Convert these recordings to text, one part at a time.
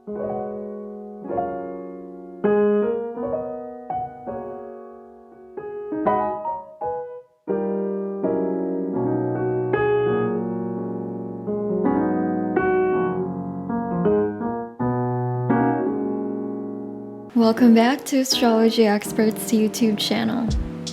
Welcome back to Astrology Experts YouTube channel.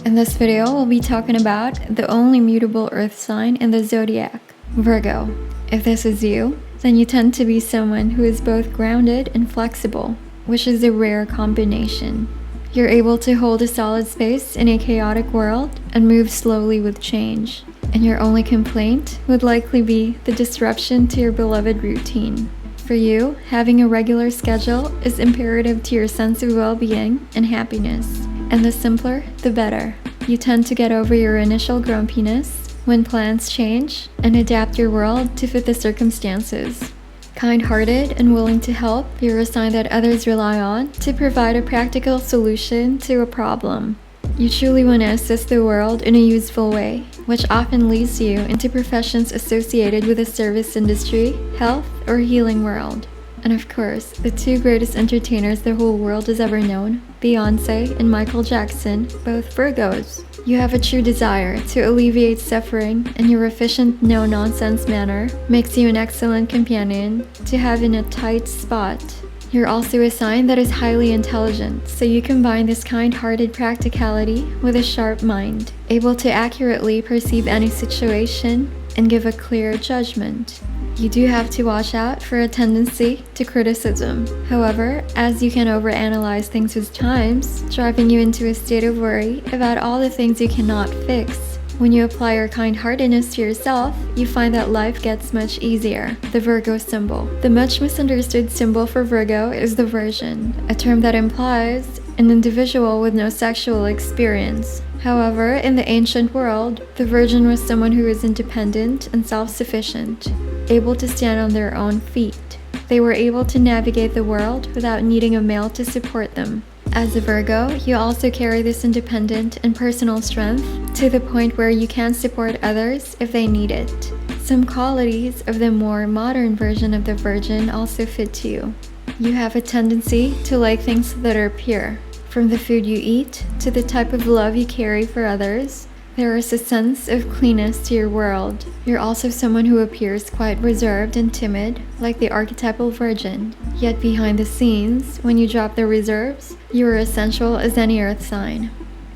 In this video, we'll be talking about the only mutable earth sign in the zodiac, Virgo. If this is you, then you tend to be someone who is both grounded and flexible, which is a rare combination. You're able to hold a solid space in a chaotic world and move slowly with change. And your only complaint would likely be the disruption to your beloved routine. For you, having a regular schedule is imperative to your sense of well-being and happiness. And the simpler, the better. You tend to get over your initial grumpiness when plans change and adapt your world to fit the circumstances. Kind-hearted and willing to help, you're a sign that others rely on to provide a practical solution to a problem. You truly want to assist the world in a useful way, which often leads you into professions associated with the service industry, health, or healing world. And of course, the two greatest entertainers the whole world has ever known, Beyoncé and Michael Jackson, both Virgos. You have a true desire to alleviate suffering, and your efficient, no-nonsense manner makes you an excellent companion to have in a tight spot. You're also a sign that is highly intelligent, so you combine this kind-hearted practicality with a sharp mind, able to accurately perceive any situation and give a clear judgment. You do have to watch out for a tendency to criticism. However, as you can overanalyze things with times, driving you into a state of worry about all the things you cannot fix. When you apply your kind-heartedness to yourself, you find that life gets much easier. The Virgo symbol. The much misunderstood symbol for Virgo is the Virgin, a term that implies an individual with no sexual experience. However, in the ancient world, the Virgin was someone who was independent and self-sufficient, able to stand on their own feet. They were able to navigate the world without needing a male to support them. As a Virgo, you also carry this independent and personal strength to the point where you can support others if they need it. Some qualities of the more modern version of the Virgin also fit you. You have a tendency to like things that are pure. From the food you eat to the type of love you carry for others, there is a sense of cleanness to your world. You're also someone who appears quite reserved and timid, like the archetypal Virgin. Yet behind the scenes, when you drop the reserves, you are as sensual as any earth sign.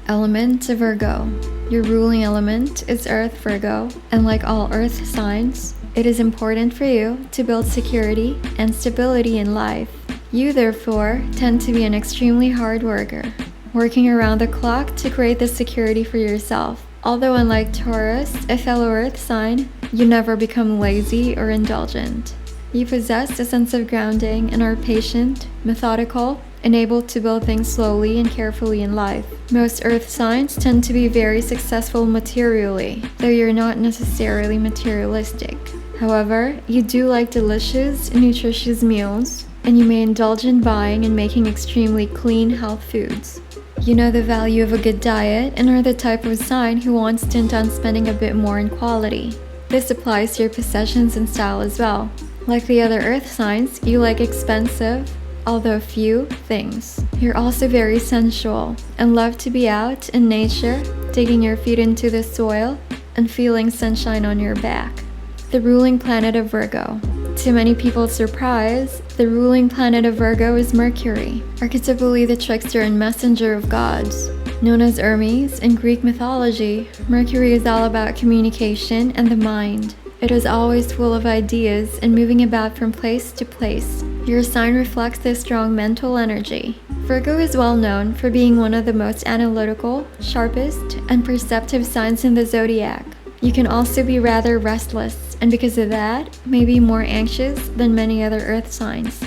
Element of Virgo. Your ruling element is Earth, Virgo, and like all earth signs, it is important for you to build security and stability in life. You, therefore, tend to be an extremely hard worker, working around the clock to create this security for yourself. Although unlike Taurus, a fellow earth sign, you never become lazy or indulgent. You possess a sense of grounding and are patient, methodical, and able to build things slowly and carefully in life. Most earth signs tend to be very successful materially, though you're not necessarily materialistic. However, you do like delicious, nutritious meals, and you may indulge in buying and making extremely clean health foods. You know the value of a good diet and are the type of sign who wants to intend spending a bit more in quality. This applies to your possessions and style as well. Like the other earth signs, you like expensive, although few, things. You're also very sensual and love to be out in nature, digging your feet into the soil and feeling sunshine on your back. The ruling planet of Virgo. To many people's surprise, the ruling planet of Virgo is Mercury, archetypally the trickster and messenger of gods. Known as Hermes in Greek mythology, Mercury is all about communication and the mind. It is always full of ideas and moving about from place to place. Your sign reflects this strong mental energy. Virgo is well known for being one of the most analytical, sharpest, and perceptive signs in the zodiac. You can also be rather restless, and because of that, may be more anxious than many other earth signs.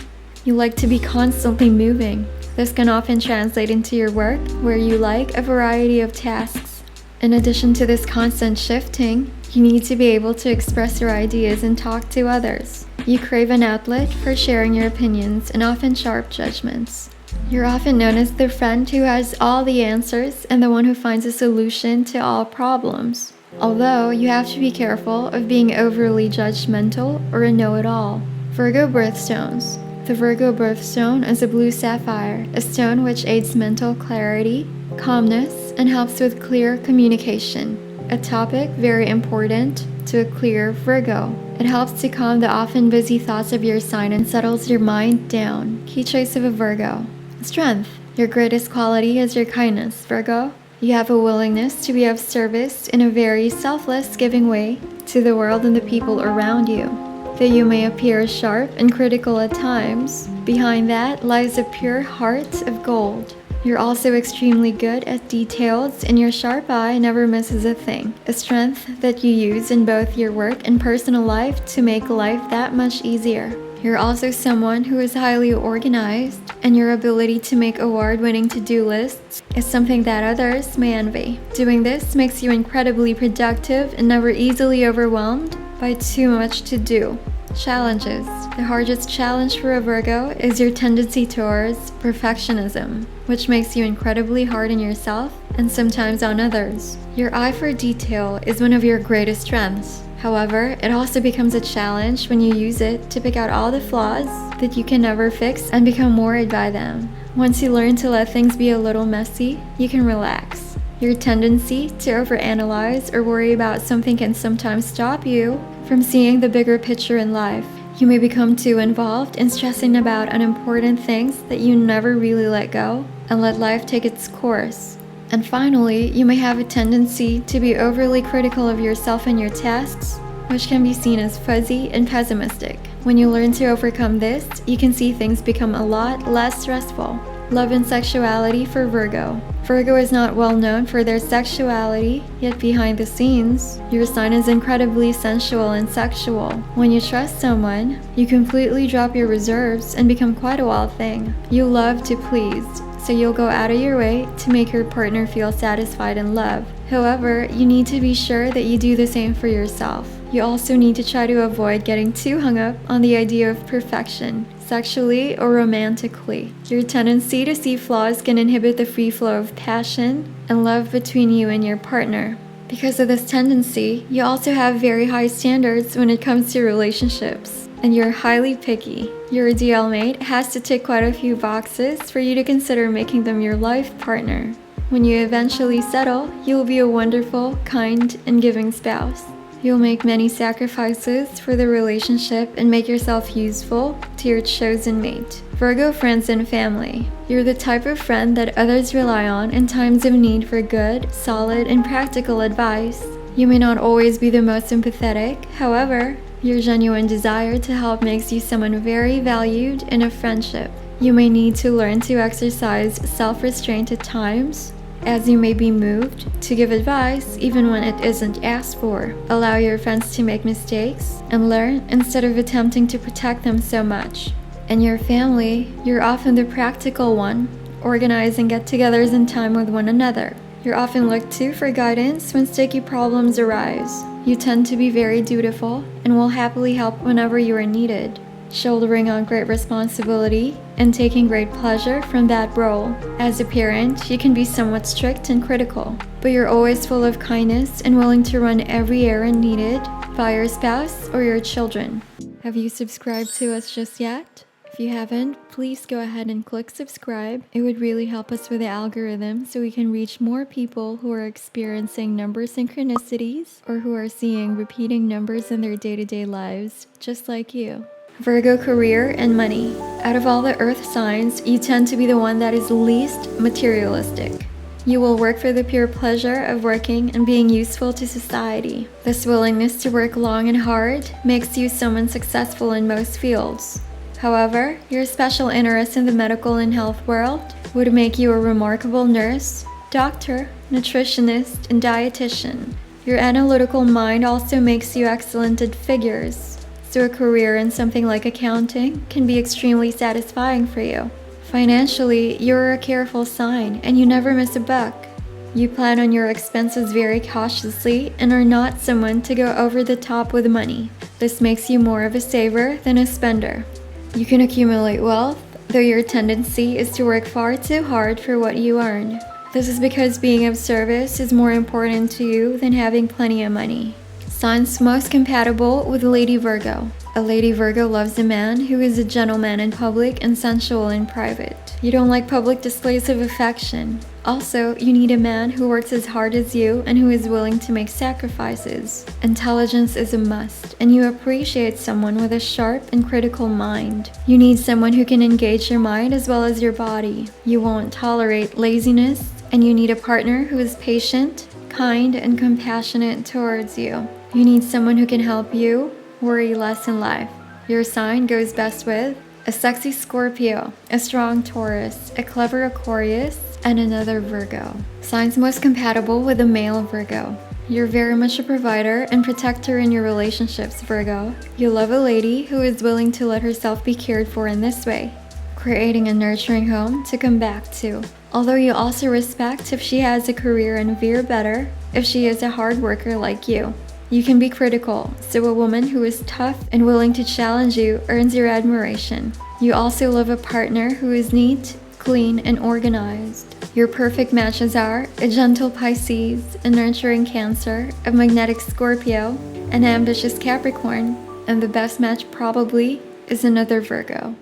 You like to be constantly moving. This can often translate into your work, where you like a variety of tasks. In addition to this constant shifting, you need to be able to express your ideas and talk to others. You crave an outlet for sharing your opinions and often sharp judgments. You're often known as the friend who has all the answers and the one who finds a solution to all problems. Although you have to be careful of being overly judgmental or a know-it-all. Virgo birthstones. The Virgo birthstone is a blue sapphire, a stone which aids mental clarity, calmness, and helps with clear communication. A topic very important to a clear Virgo. It helps to calm the often busy thoughts of your sign and settles your mind down. Key traits of a Virgo. Strength. Your greatest quality is your kindness, Virgo. You have a willingness to be of service in a very selfless, giving way to the world and the people around you. Though you may appear sharp and critical at times, behind that lies a pure heart of gold. You're also extremely good at details, and your sharp eye never misses a thing. A strength that you use in both your work and personal life to make life that much easier. You're also someone who is highly organized, and your ability to make award-winning to-do lists is something that others may envy. Doing this makes you incredibly productive and never easily overwhelmed by too much to do. Challenges. The hardest challenge for a Virgo is your tendency towards perfectionism, which makes you incredibly hard on yourself and sometimes on others. Your eye for detail is one of your greatest strengths. However, it also becomes a challenge when you use it to pick out all the flaws that you can never fix and become worried by them. Once you learn to let things be a little messy, you can relax. Your tendency to overanalyze or worry about something can sometimes stop you from seeing the bigger picture in life. You may become too involved in stressing about unimportant things that you never really let go and let life take its course. And finally, you may have a tendency to be overly critical of yourself and your tasks, which can be seen as fuzzy and pessimistic. When you learn to overcome this, you can see things become a lot less stressful. Love and sexuality for Virgo. Virgo is not well known for their sexuality, yet behind the scenes, your sign is incredibly sensual and sexual. When you trust someone, you completely drop your reserves and become quite a wild thing. You love to please, so you'll go out of your way to make your partner feel satisfied and loved. However, you need to be sure that you do the same for yourself. You also need to try to avoid getting too hung up on the idea of perfection, sexually or romantically. Your tendency to see flaws can inhibit the free flow of passion and love between you and your partner. Because of this tendency, you also have very high standards when it comes to relationships, and you're highly picky. Your ideal mate has to tick quite a few boxes for you to consider making them your life partner. When you eventually settle, you will be a wonderful, kind, and giving spouse. You'll make many sacrifices for the relationship and make yourself useful to your chosen mate. Virgo friends and family. You're the type of friend that others rely on in times of need for good, solid, and practical advice. You may not always be the most sympathetic, however, your genuine desire to help makes you someone very valued in a friendship. You may need to learn to exercise self-restraint at times, as you may be moved to give advice even when it isn't asked for. Allow your friends to make mistakes and learn instead of attempting to protect them so much. In your family, you're often the practical one, organizing get-togethers in time with one another. You're often looked to for guidance when sticky problems arise. You tend to be very dutiful and will happily help whenever you are needed, shouldering on great responsibility and taking great pleasure from that role. As a parent, you can be somewhat strict and critical, but you're always full of kindness and willing to run every errand needed by your spouse or your children. Have you subscribed to us just yet? If you haven't, please go ahead and click subscribe. It would really help us with the algorithm so we can reach more people who are experiencing number synchronicities or who are seeing repeating numbers in their day-to-day lives, just like you. Virgo career and money. Out of all the earth signs, you tend to be the one that is least materialistic. You will work for the pure pleasure of working and being useful to society. This willingness to work long and hard makes you someone successful in most fields. However, your special interest in the medical and health world would make you a remarkable nurse, doctor, nutritionist, and dietitian. Your analytical mind also makes you excellent at figures, so a career in something like accounting can be extremely satisfying for you. Financially, you're a careful sign and you never miss a buck. You plan on your expenses very cautiously and are not someone to go over the top with money. This makes you more of a saver than a spender. You can accumulate wealth, though your tendency is to work far too hard for what you earn. This is because being of service is more important to you than having plenty of money. Signs most compatible with Lady Virgo. A Lady Virgo loves a man who is a gentleman in public and sensual in private. You don't like public displays of affection. Also, you need a man who works as hard as you and who is willing to make sacrifices. Intelligence is a must, and you appreciate someone with a sharp and critical mind. You need someone who can engage your mind as well as your body. You won't tolerate laziness, and you need a partner who is patient, kind, and compassionate towards you. You need someone who can help you worry less in life. Your sign goes best with a sexy Scorpio, a strong Taurus, a clever Aquarius, and another Virgo. Signs most compatible with a male Virgo. You're very much a provider and protector in your relationships, Virgo. You love a lady who is willing to let herself be cared for in this way, creating a nurturing home to come back to. Although you also respect if she has a career and veer better if she is a hard worker like you. You can be critical, so a woman who is tough and willing to challenge you earns your admiration. You also love a partner who is neat, clean, and organized. Your perfect matches are a gentle Pisces, a nurturing Cancer, a magnetic Scorpio, an ambitious Capricorn, and the best match probably is another Virgo.